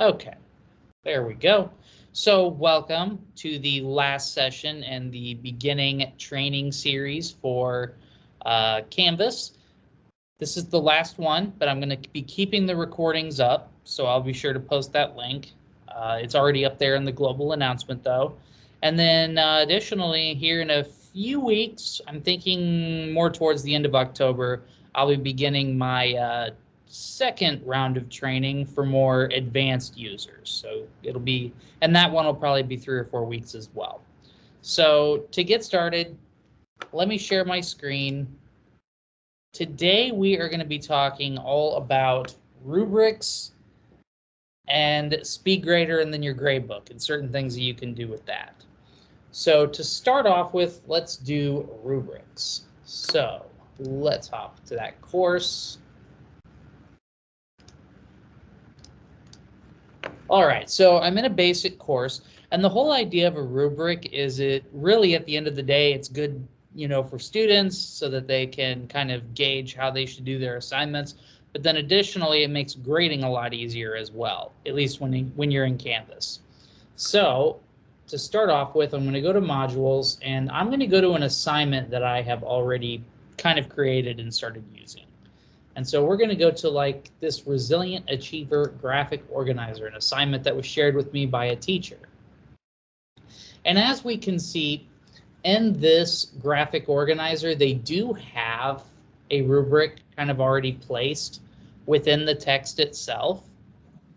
Okay, there we go. So welcome to the last session and the beginning training series for Canvas. This is the last one, but I'm going to be keeping the recordings up, so I'll be sure to post that link. It's already up there in the global announcement, though. And then additionally, here in a few weeks, I'm thinking more towards the end of October, I'll be beginning my second round of training for more advanced users. So it'll be, and that one will probably be 3 or 4 weeks as well. So to get started, let me share my screen. Today we are going to be talking all about rubrics and SpeedGrader and then your gradebook and certain things that you can do with that. So to start off with, let's do rubrics. So let's hop to that course. All right, so I'm in a basic course, and the whole idea of a rubric is it really at the end of the day, it's good, you know, for students so that they can kind of gauge how they should do their assignments. But then additionally, it makes grading a lot easier as well, at least when you're in Canvas. So to start off with, I'm going to go to modules, and I'm going to go to an assignment that I have already kind of created and started using. And so we're going to go to like this Resilient Achiever Graphic Organizer, an assignment that was shared with me by a teacher. And as we can see in this graphic organizer, they do have a rubric kind of already placed within the text itself.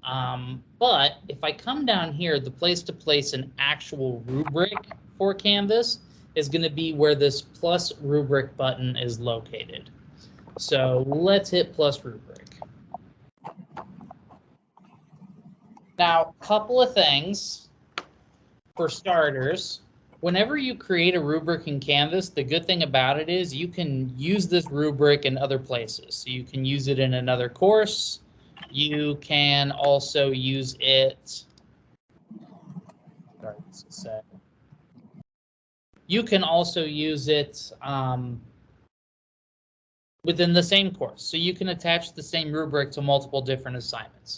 But if I come down here, the place to place an actual rubric for Canvas is going to be where this plus rubric button is located. So let's hit plus rubric. Now, a couple of things for starters. Whenever you create a rubric in Canvas, the good thing about it is you can use this rubric in other places. So you can use it in another course. You can also use it. You can also use it within the same course. So you can attach the same rubric to multiple different assignments.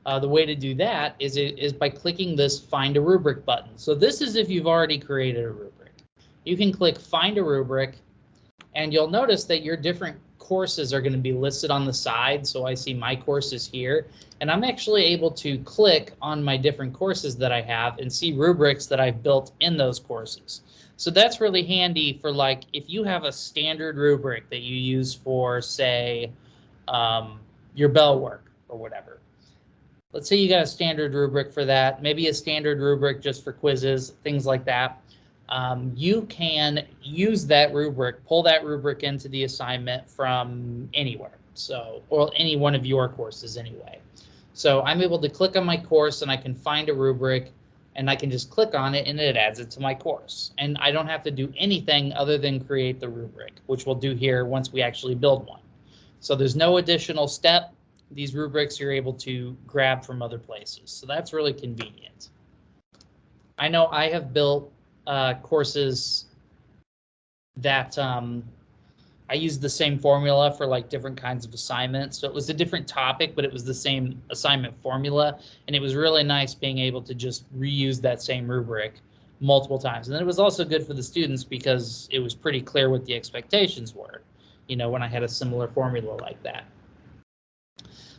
The way to do that is by clicking this Find a Rubric button. So this is if you've already created a rubric. You can click Find a Rubric, and you'll notice that your different courses are going to be listed on the side. So I see my courses here, and I'm actually able to click on my different courses that I have and see rubrics that I've built in those courses. So that's really handy for like if you have a standard rubric that you use for, say, your bell work or whatever. Let's say you got a standard rubric for that, maybe a standard rubric just for quizzes, things like that. You can use that rubric, pull that rubric into the assignment from anywhere. So, or any one of your courses anyway. So I'm able to click on my course and I can find a rubric and I can just click on it and it adds it to my course. And I don't have to do anything other than create the rubric, which we'll do here once we actually build one. So there's no additional step. These rubrics you're able to grab from other places. So that's really convenient. I know I have built courses that I used the same formula for like different kinds of assignments. So it was a different topic, but it was the same assignment formula. And it was really nice being able to just reuse that same rubric multiple times. And then it was also good for the students because it was pretty clear what the expectations were, you know, when I had a similar formula like that.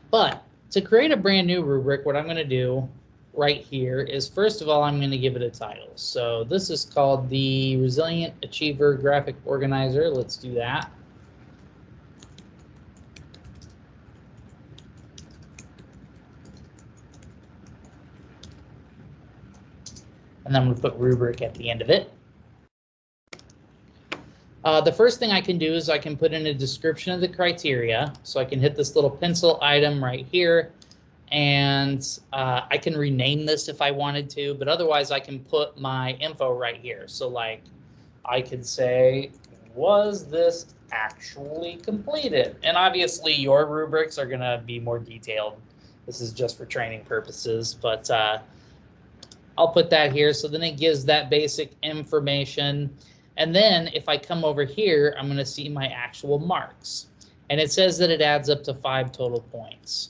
But to create a brand new rubric, what I'm going to do right here is, first of all, I'm going to give it a title. So this is called the Resilient Achiever Graphic Organizer. Let's do that. And then I'm going to put rubric at the end of it. The first thing I can do is I can put in a description of the criteria. So I can hit this little pencil item right here. And I can rename this if I wanted to, but otherwise I can put my info right here. So like I could say, was this actually completed? And obviously your rubrics are going to be more detailed. This is just for training purposes, but I'll put that here. So then it gives that basic information. And then if I come over here, I'm going to see my actual marks. And it says that it adds up to 5 total points.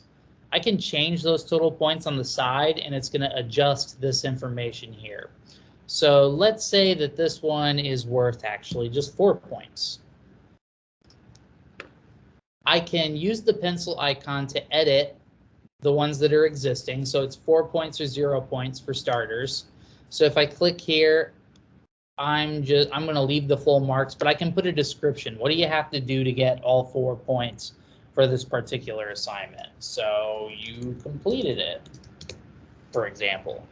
I can change those total points on the side, and it's going to adjust this information here. So let's say that this one is worth actually just 4 points. I can use the pencil icon to edit the ones that are existing. So it's 4 points or 0 points for starters. So if I click here, I'm going to leave the full marks, but I can put a description. What do you have to do to get all 4 points for this particular assignment? So you completed it, for example.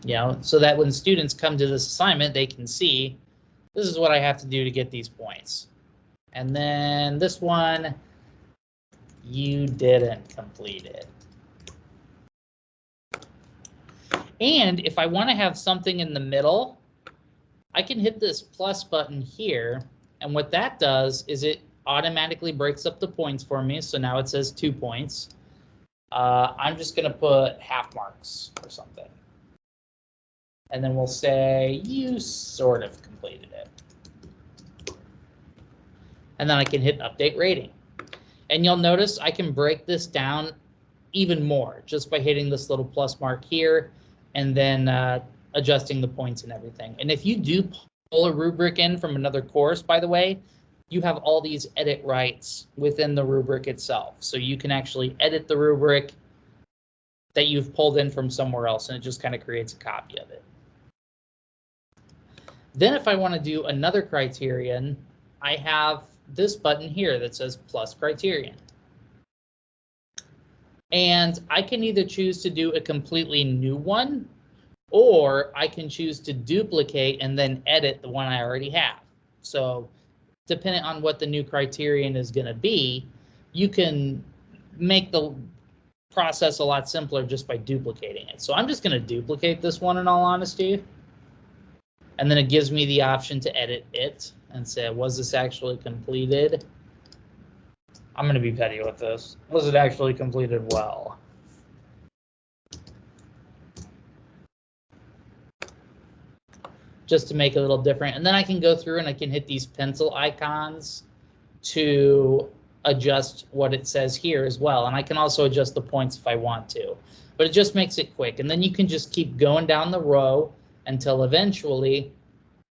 You know, so that when students come to this assignment, they can see this is what I have to do to get these points. And then this one, you didn't complete it. And if I want to have something in the middle, I can hit this plus button here. And what that does is it automatically breaks up the points for me. So now it says 2 points. I'm just going to put half marks or something. And then we'll say you sort of completed it. And then I can hit update rating. And you'll notice I can break this down even more just by hitting this little plus mark here and then adjusting the points and everything. And if you do pull a rubric in from another course, by the way, you have all these edit rights within the rubric itself. So you can actually edit the rubric that you've pulled in from somewhere else, and it just kind of creates a copy of it. Then if I want to do another criterion, I have this button here that says plus criterion. And I can either choose to do a completely new one, or I can choose to duplicate and then edit the one I already have. So depending on what the new criterion is going to be, you can make the process a lot simpler just by duplicating it. So I'm just going to duplicate this one in all honesty. And then it gives me the option to edit it and say, was this actually completed? I'm going to be petty with this. Was it actually completed well? Just to make it a little different. And then I can go through and I can hit these pencil icons to adjust what it says here as well. And I can also adjust the points if I want to. But it just makes it quick. And then you can just keep going down the row until eventually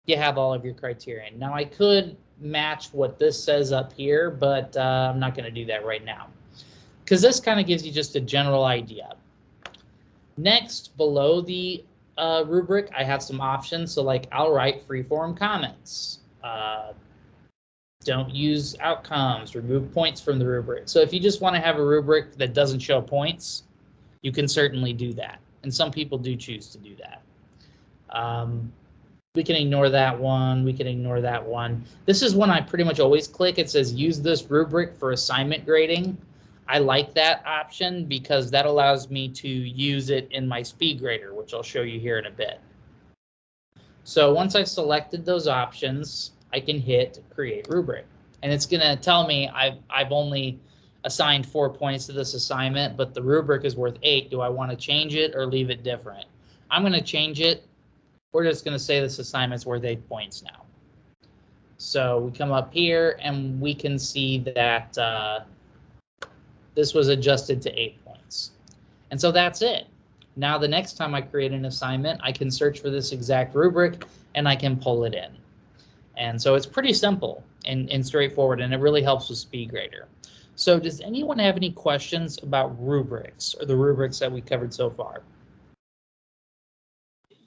you have all of your criterion. Now I could match what this says up here, but I'm not going to do that right now because this kind of gives you just a general idea. Next, below the rubric, I have some options. So like I'll write freeform comments. Don't use outcomes, remove points from the rubric. So if you just want to have a rubric that doesn't show points, you can certainly do that. And some people do choose to do that. We can ignore that one. We can ignore that one. This is one I pretty much always click. It says use this rubric for assignment grading. I like that option because that allows me to use it in my SpeedGrader, which I'll show you here in a bit. So once I've selected those options, I can hit create rubric. And it's going to tell me I've only assigned 4 points to this assignment, but the rubric is worth 8. Do I want to change it or leave it different? I'm going to change it. We're just going to say this assignment's worth 8 points now. So we come up here and we can see that this was adjusted to 8 points. And so that's it. Now the next time I create an assignment, I can search for this exact rubric and I can pull it in. And so it's pretty simple and straightforward, and it really helps with SpeedGrader. So does anyone have any questions about rubrics or the rubrics that we covered so far?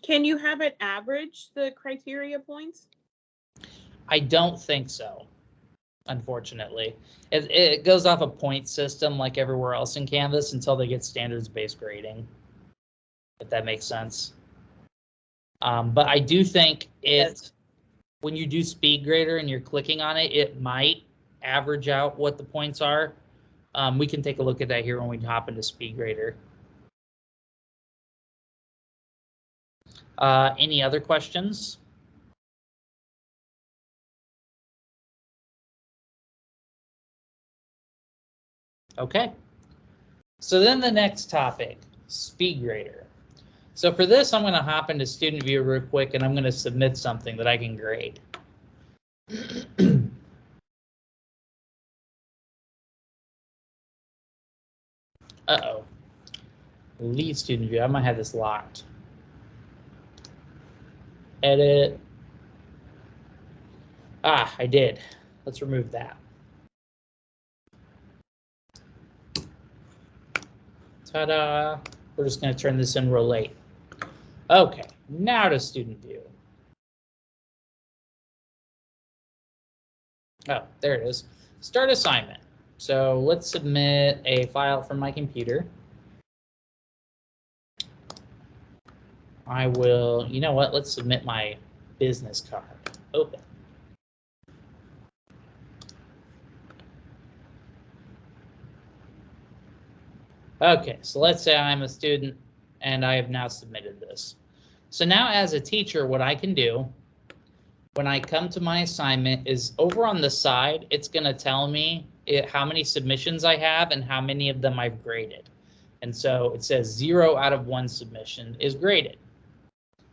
Can you have it average the criteria points? I don't think so, unfortunately. It goes off a point system like everywhere else in Canvas until they get standards-based grading, if that makes sense. But I do think when you do SpeedGrader and you're clicking on it, it might average out what the points are. We can take a look at that here when we hop into SpeedGrader. Any other questions? Okay. So then the next topic, SpeedGrader. So for this, I'm going to hop into Student View real quick, and I'm going to submit something that I can grade. Uh-oh. Leave student view. I might have this locked. Edit. Ah, I did. Let's remove that. Ta-da. We're just going to turn this in real late. Okay, now to student view. Oh, there it is. Start assignment. So let's submit a file from my computer. I will, you know what? Let's submit my business card. Open. Okay, so let's say I'm a student and I have now submitted this. So now as a teacher, what I can do when I come to my assignment is over on the side, it's going to tell me how many submissions I have and how many of them I've graded. And so it says 0 out of 1 submission is graded.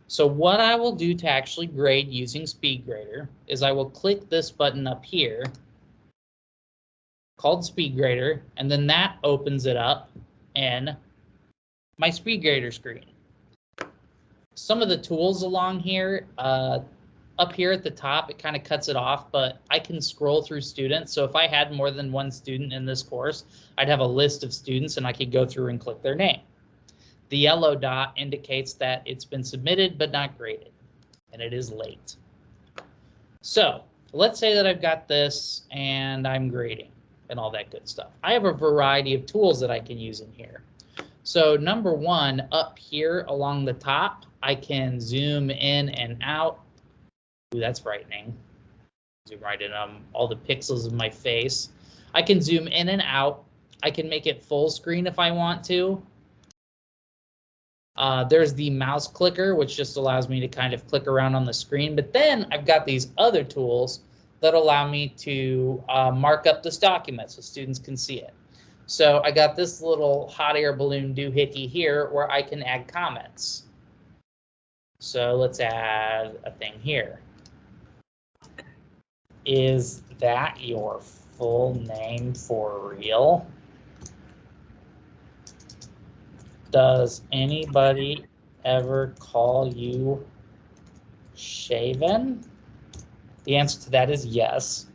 So what I will do to actually grade using SpeedGrader is I will click this button up here called SpeedGrader, and then that opens it up in my SpeedGrader screen. Some of the tools along here, up here at the top, it kind of cuts it off, but I can scroll through students. So if I had more than one student in this course, I'd have a list of students and I could go through and click their name. The yellow dot indicates that it's been submitted but not graded, and it is late. So let's say that I've got this and I'm grading and all that good stuff. I have a variety of tools that I can use in here. So number one, up here along the top, I can zoom in and out. Ooh, that's frightening. Zoom right in on all the pixels of my face. I can zoom in and out. I can make it full screen if I want to. There's the mouse clicker, which just allows me to kind of click around on the screen. But then I've got these other tools that allow me to mark up this document so students can see it. So I got this little hot air balloon doohickey here where I can add comments. So let's add a thing here. Is that your full name for real? Does anybody ever call you shaven? The answer to that is yes.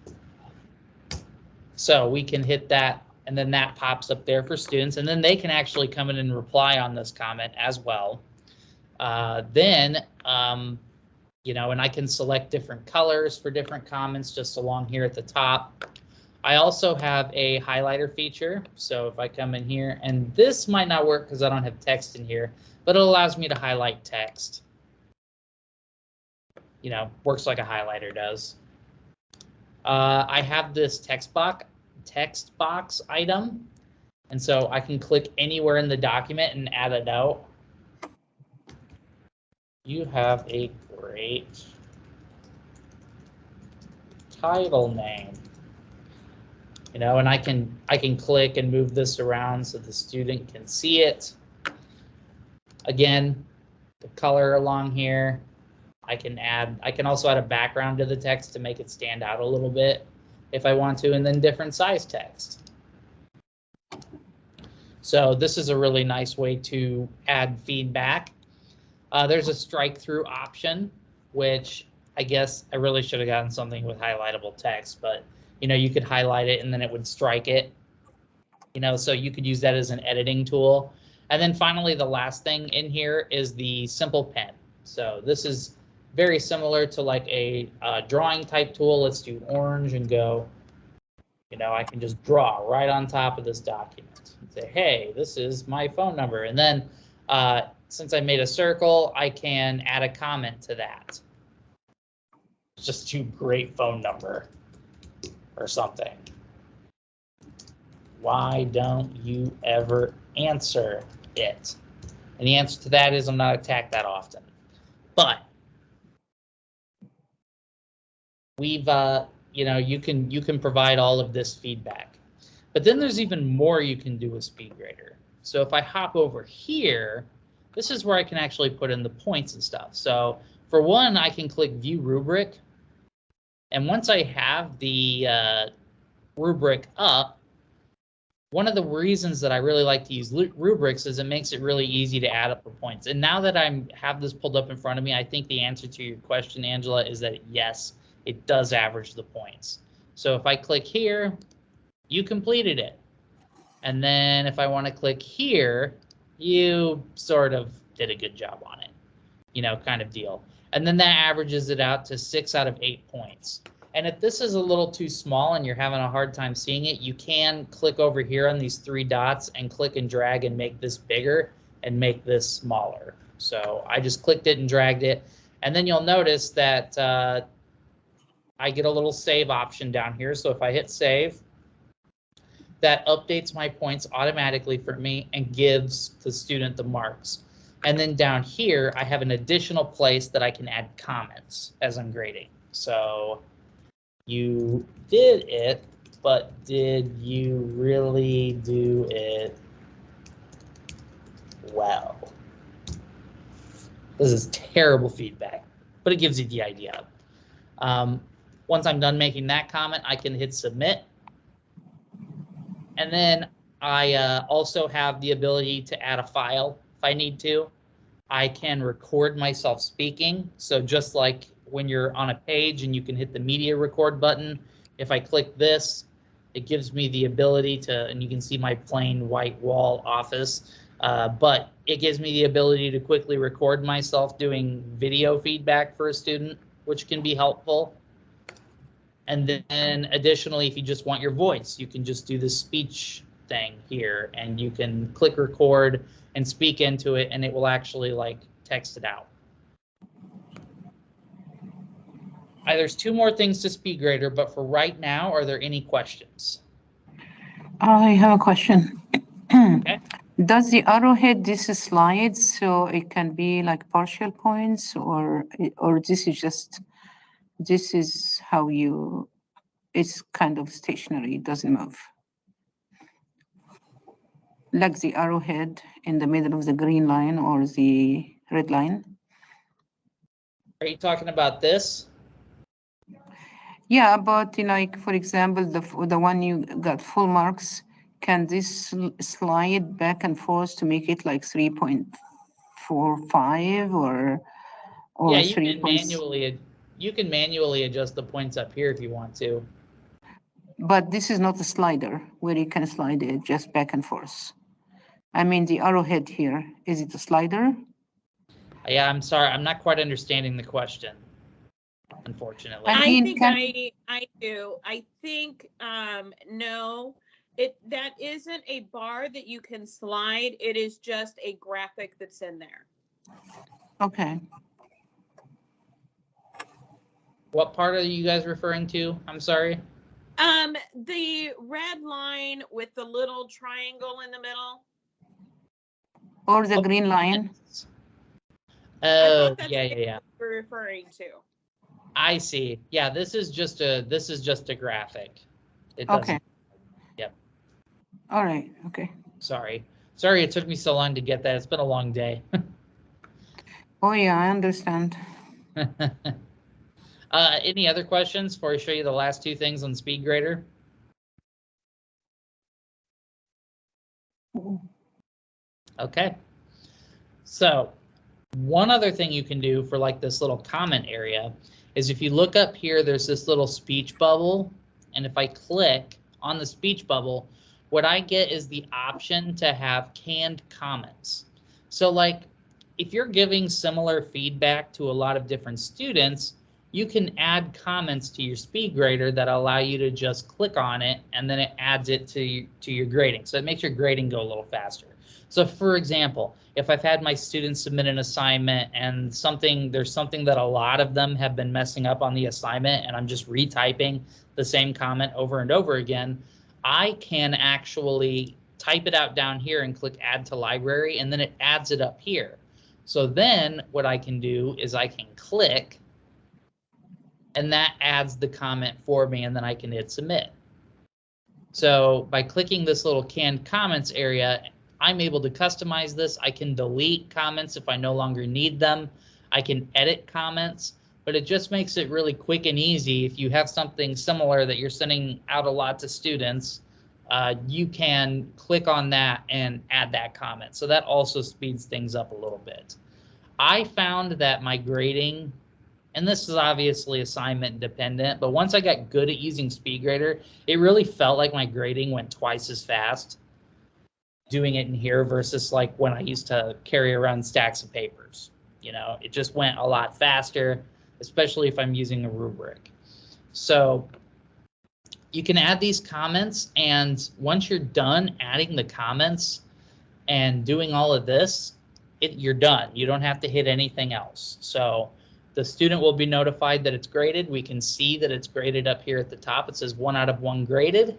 So we can hit that, and then that pops up there for students, and then they can actually come in and reply on this comment as well. You know, and I can select different colors for different comments just along here at the top. I also have a highlighter feature. So if I come in here, and this might not work because I don't have text in here, but it allows me to highlight text. You know, works like a highlighter does. I have this text box item. And so I can click anywhere in the document and add a note. You have a great title name. You know, and I can click and move this around so the student can see it. Again, the color along here, I can also add a background to the text to make it stand out a little bit if I want to, and then different size text. So this is a really nice way to add feedback. There's a strike through option, which I guess I really should have gotten something with highlightable text, but you know, you could highlight it and then it would strike it, you know, so you could use that as an editing tool. And then finally, the last thing in here is the simple pen. So this is very similar to like a drawing type tool. Let's do orange and go, you know, I can just draw right on top of this document and say, hey, this is my phone number. And then since I made a circle, I can add a comment to that. Just do great phone number or something. Why don't you ever answer it? And the answer to that is I'm not attacked that often. But we've, you know, you can provide all of this feedback. But then there's even more you can do with SpeedGrader. So if I hop over here, this is where I can actually put in the points and stuff. So for one, I can click View Rubric. And once I have the rubric up, one of the reasons that I really like to use rubrics is it makes it really easy to add up the points. And now that I have this pulled up in front of me, I think the answer to your question, Angela, is that yes, it does average the points. So if I click here, you completed it. And then if I want to click here, you sort of did a good job on it, you know, kind of deal. And then that averages it out to 6 out of 8 points. And if this is a little too small and you're having a hard time seeing it, you can click over here on these 3 dots and click and drag and make this bigger and make this smaller. So I just clicked it and dragged it. And then you'll notice that I get a little save option down here. So if I hit save, that updates my points automatically for me and gives the student the marks. And then down here, I have an additional place that I can add comments as I'm grading. So you did it, but did you really do it well? This is terrible feedback, but it gives you the idea. Once I'm done making that comment, I can hit submit. And then I also have the ability to add a file if I need to. I can record myself speaking. So just like when you're on a page and you can hit the media record button, if I click this, it gives me the ability to, and you can see my plain white wall office, but it gives me the ability to quickly record myself doing video feedback for a student, which can be helpful. And then additionally, if you just want your voice, you can just do the speech thing here and you can click record and speak into it and it will actually like text it out. There's 2 more things to SpeedGrader, but for right now, are there any questions? I have a question. Okay. Does the arrowhead this slide so it can be like partial points, or this is how you, it's kind of stationary, it doesn't move? Like the arrowhead in the middle of the green line or the red line? Are you talking about this? Yeah, but like, for example, the one you got full marks, can this slide back and forth to make it like 3.45 or Yeah, you 3 can points? manually adjust the points up here if you want to. But this is not a slider where you can slide it just back and forth. I mean, the arrowhead here, is it a slider? Yeah, I'm sorry, I'm not quite understanding the question, unfortunately. I I mean, think I do. I think no, that isn't a bar that you can slide. It is just a graphic that's in there. Okay. What part are you guys referring to? I'm sorry. The red line with the little triangle in the middle. Or the green line? Oh, that's yeah. what we're referring to. I see. Yeah, this is just a graphic. It Okay. doesn't. Yep. All right. Okay. Sorry, it took me so long to get that. It's been a long day. Oh yeah, I understand. Any other questions before I show you the last 2 things on SpeedGrader? Okay. So one other thing you can do for like this little comment area is if you look up here, there's this little speech bubble. And if I click on the speech bubble, what I get is the option to have canned comments. So like if you're giving similar feedback to a lot of different students, you can add comments to your SpeedGrader that allow you to just click on it and then it adds it to your grading. So it makes your grading go a little faster. So for example, if I've had my students submit an assignment and there's something that a lot of them have been messing up on the assignment and I'm just retyping the same comment over and over again, I can actually type it out down here and click add to library and then it adds it up here. So then what I can do is I can click and that adds the comment for me and then I can hit submit. So by clicking this little canned comments area, I'm able to customize this. I can delete comments if I no longer need them. I can edit comments, but it just makes it really quick and easy if you have something similar that you're sending out a lot to students. you can click on that and add that comment. So that also speeds things up a little bit. I found that my grading, and this is obviously assignment dependent, but once I got good at using SpeedGrader, it really felt like my grading went twice as fast doing it in here versus like when I used to carry around stacks of papers. You know, it just went a lot faster, especially if I'm using a rubric. So you can add these comments, and once you're done adding the comments and doing all of this, you're done. You don't have to hit anything else. So the student will be notified that it's graded. We can see that it's graded up here at the top. It says 1 out of 1 graded.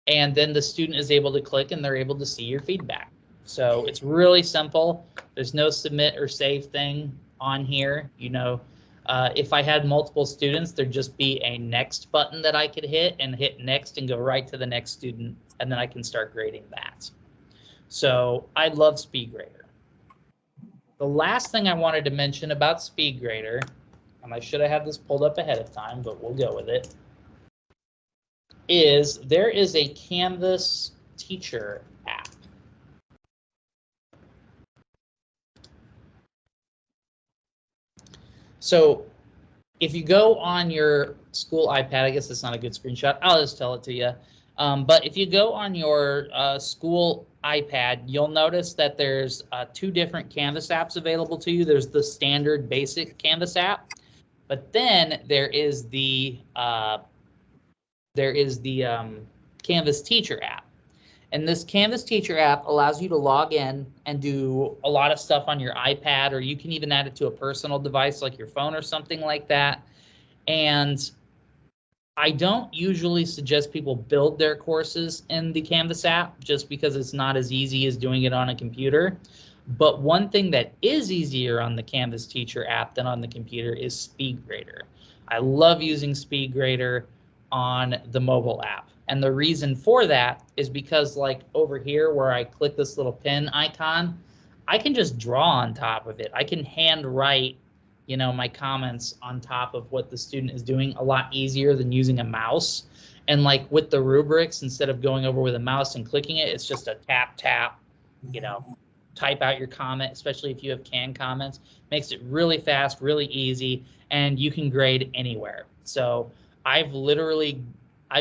And then the student is able to click and they're able to see your feedback. So it's really simple. There's no submit or save thing on here. You know, if I had multiple students, there'd just be a next button that I could hit and hit next and go right to the next student, and then I can start grading that. So I love SpeedGrader. The last thing I wanted to mention about SpeedGrader, and I should have had this pulled up ahead of time, but we'll go with it, is there is a Canvas teacher app. So if you go on your school iPad, I guess it's not a good screenshot, I'll just tell it to you. But if you go on your school iPad, you'll notice that there's 2 different Canvas apps available to you. There's the standard basic Canvas app, but then there is the Canvas Teacher app. And this Canvas Teacher app allows you to log in and do a lot of stuff on your iPad, or you can even add it to a personal device like your phone or something like that. And I don't usually suggest people build their courses in the Canvas app just because it's not as easy as doing it on a computer. But one thing that is easier on the Canvas Teacher app than on the computer is SpeedGrader. I love using SpeedGrader on the mobile app. And the reason for that is because, like over here where I click this little pen icon, I can just draw on top of it. I can hand write, you know, my comments on top of what the student is doing a lot easier than using a mouse. And like with the rubrics, instead of going over with a mouse and clicking it, it's just a tap, you know, type out your comment, especially if you have canned comments. Makes it really fast, really easy, and you can grade anywhere. So I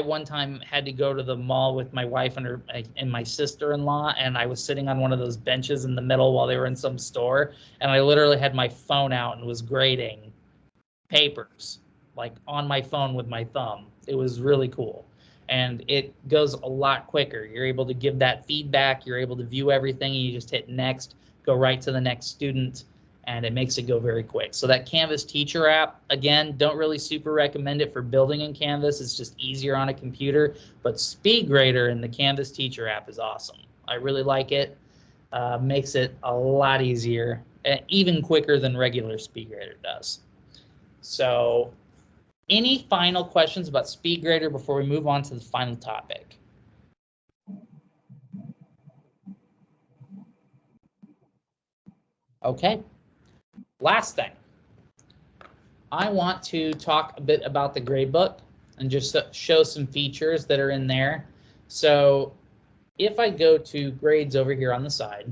one time had to go to the mall with my wife and my sister-in-law, and I was sitting on one of those benches in the middle while they were in some store, and I literally had my phone out and was grading papers, like on my phone with my thumb. It was really cool. And it goes a lot quicker. You're able to give that feedback, you're able to view everything, and you just hit next, go right to the next student, and it makes it go very quick. So that Canvas Teacher app, again, don't really super recommend it for building in Canvas. It's just easier on a computer. But SpeedGrader in the Canvas Teacher app is awesome. I really like it. Makes it a lot easier, even quicker than regular SpeedGrader does. So any final questions about SpeedGrader before we move on to the final topic? Okay. Last thing, I want to talk a bit about the gradebook and just show some features that are in there. So if I go to grades over here on the side,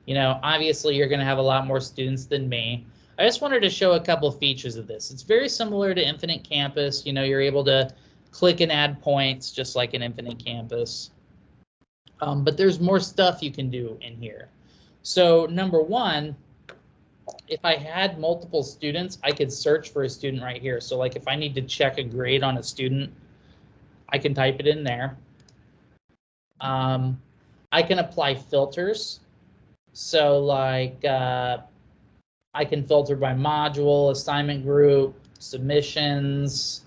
you know, obviously you're going to have a lot more students than me. I just wanted to show a couple features of this. It's very similar to Infinite Campus. You know, you're able to click and add points just like in Infinite Campus. But there's more stuff you can do in here. So number one, if I had multiple students, I could search for a student right here. So like if I need to check a grade on a student, I can type it in there. I can apply filters. So like I can filter by module, assignment group, submissions,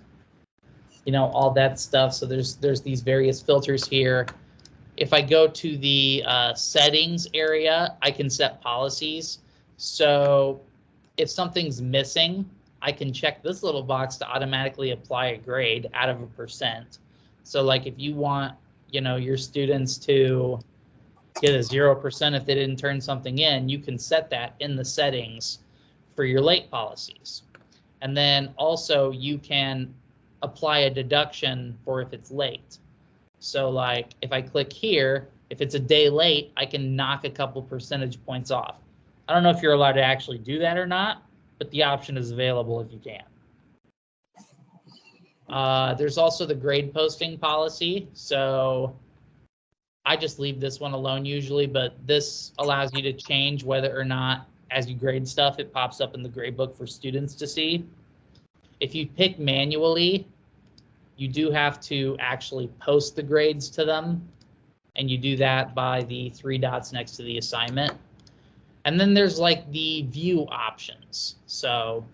you know, all that stuff. So there's these various filters here. If I go to the settings area, I can set policies. So if something's missing, I can check this little box to automatically apply a grade out of 1%. So like if you want, you know, your students to get a 0% if they didn't turn something in, you can set that in the settings for your late policies. And then also you can apply a deduction for if it's late. So like if I click here, if it's a day late, I can knock a couple percentage points off. I don't know if you're allowed to actually do that or not, but the option is available if you can. There's also the grade posting policy. So I just leave this one alone usually, but this allows you to change whether or not as you grade stuff, it pops up in the gradebook for students to see. If you pick manually, you do have to actually post the grades to them, and you do that by the 3 dots next to the assignment. And then there's like the view options. So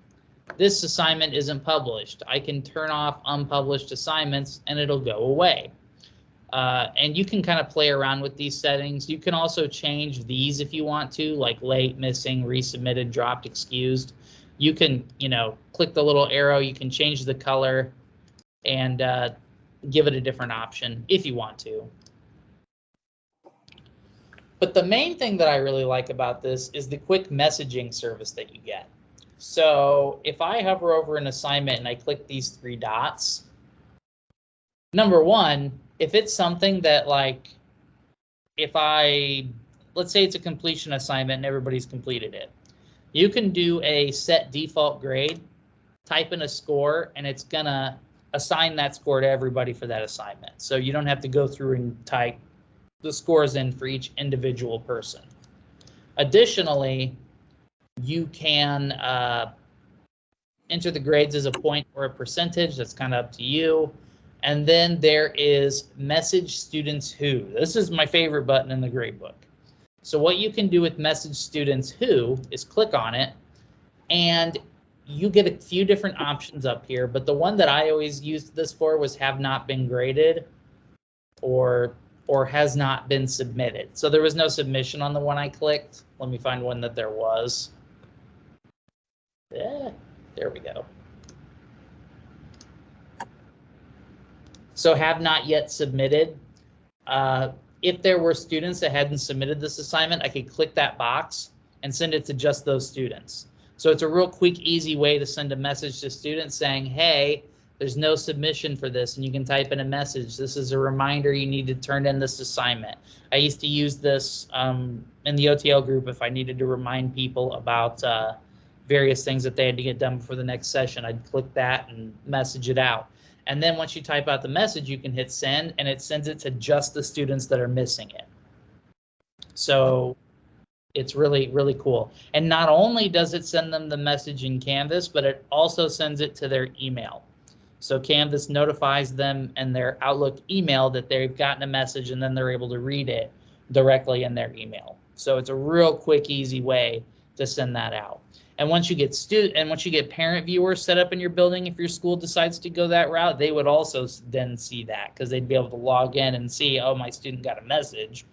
this assignment isn't published. I can turn off unpublished assignments and it'll go away. And you can kind of play around with these settings. You can also change these if you want to, like late, missing, resubmitted, dropped, excused. You can, click the little arrow. You can change the color and give it a different option if you want to. But the main thing that I really like about this is the quick messaging service that you get. So if I hover over an assignment and I click these 3 dots, number one, if it's something that like, let's say it's a completion assignment and everybody's completed it, you can do a set default grade, type in a score, and it's gonna assign that score to everybody for that assignment. So you don't have to go through and type the scores in for each individual person. Additionally, you can enter the grades as a point or a percentage. That's kind of up to you. And then there is message students who. This is my favorite button in the gradebook. So what you can do with message students who is click on it, and you get a few different options up here. But the one that I always used this for was have not been graded or has not been submitted. So there was no submission on the one I clicked. Let me find one that there was. Yeah, there we go. So have not yet submitted. If there were students that hadn't submitted this assignment, I could click that box and send it to just those students. So it's a real quick, easy way to send a message to students saying, hey, there's no submission for this, and you can type in a message. This is a reminder you need to turn in this assignment. I used to use this in the OTL group if I needed to remind people about various things that they had to get done before the next session. I'd click that and message it out. And then once you type out the message, you can hit send, and it sends it to just the students that are missing it. So it's really, really cool. And not only does it send them the message in Canvas, but it also sends it to their email. So Canvas notifies them in their Outlook email that they've gotten a message, and then they're able to read it directly in their email. So it's a real quick, easy way to send that out. And once you get parent viewers set up in your building, if your school decides to go that route, they would also then see that, because they'd be able to log in and see, oh, my student got a message.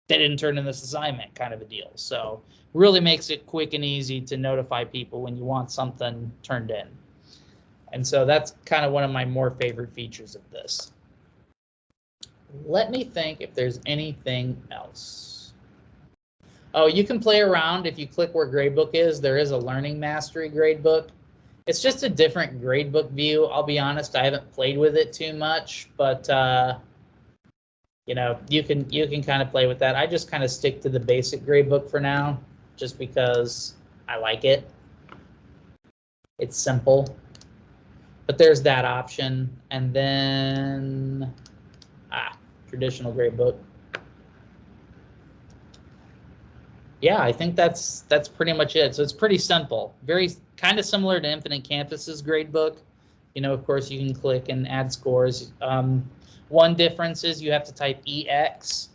They didn't turn in this assignment, kind of a deal. So really makes it quick and easy to notify people when you want something turned in. And so that's kind of one of my more favorite features of this. Let me think if there's anything else. Oh, you can play around. If you click where Gradebook is, there is a Learning Mastery Gradebook. It's just a different gradebook view. I'll be honest, I haven't played with it too much, but you can kind of play with that. I just kind of stick to the basic gradebook for now, just because I like it. It's simple. But there's that option, and then traditional gradebook. Yeah, I think that's pretty much it. So it's pretty simple, very kind of similar to Infinite Campus's gradebook. Of course, you can click and add scores. One difference is you have to type EX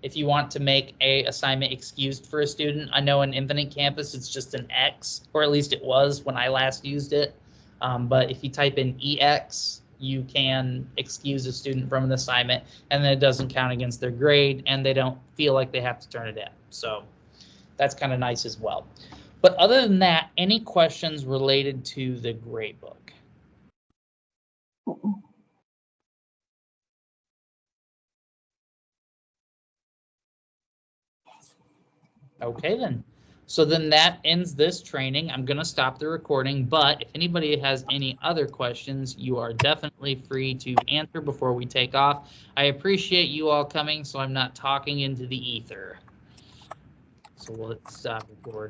if you want to make a assignment excused for a student. I know in Infinite Campus it's just an X, or at least it was when I last used it. But if you type in EX, you can excuse a student from an assignment, and then it doesn't count against their grade, and they don't feel like they have to turn it in. So that's kind of nice as well. But other than that, any questions related to the gradebook? Okay, then. So then that ends this training. I'm going to stop the recording, but if anybody has any other questions, you are definitely free to answer before we take off. I appreciate you all coming, so I'm not talking into the ether. So let's stop recording.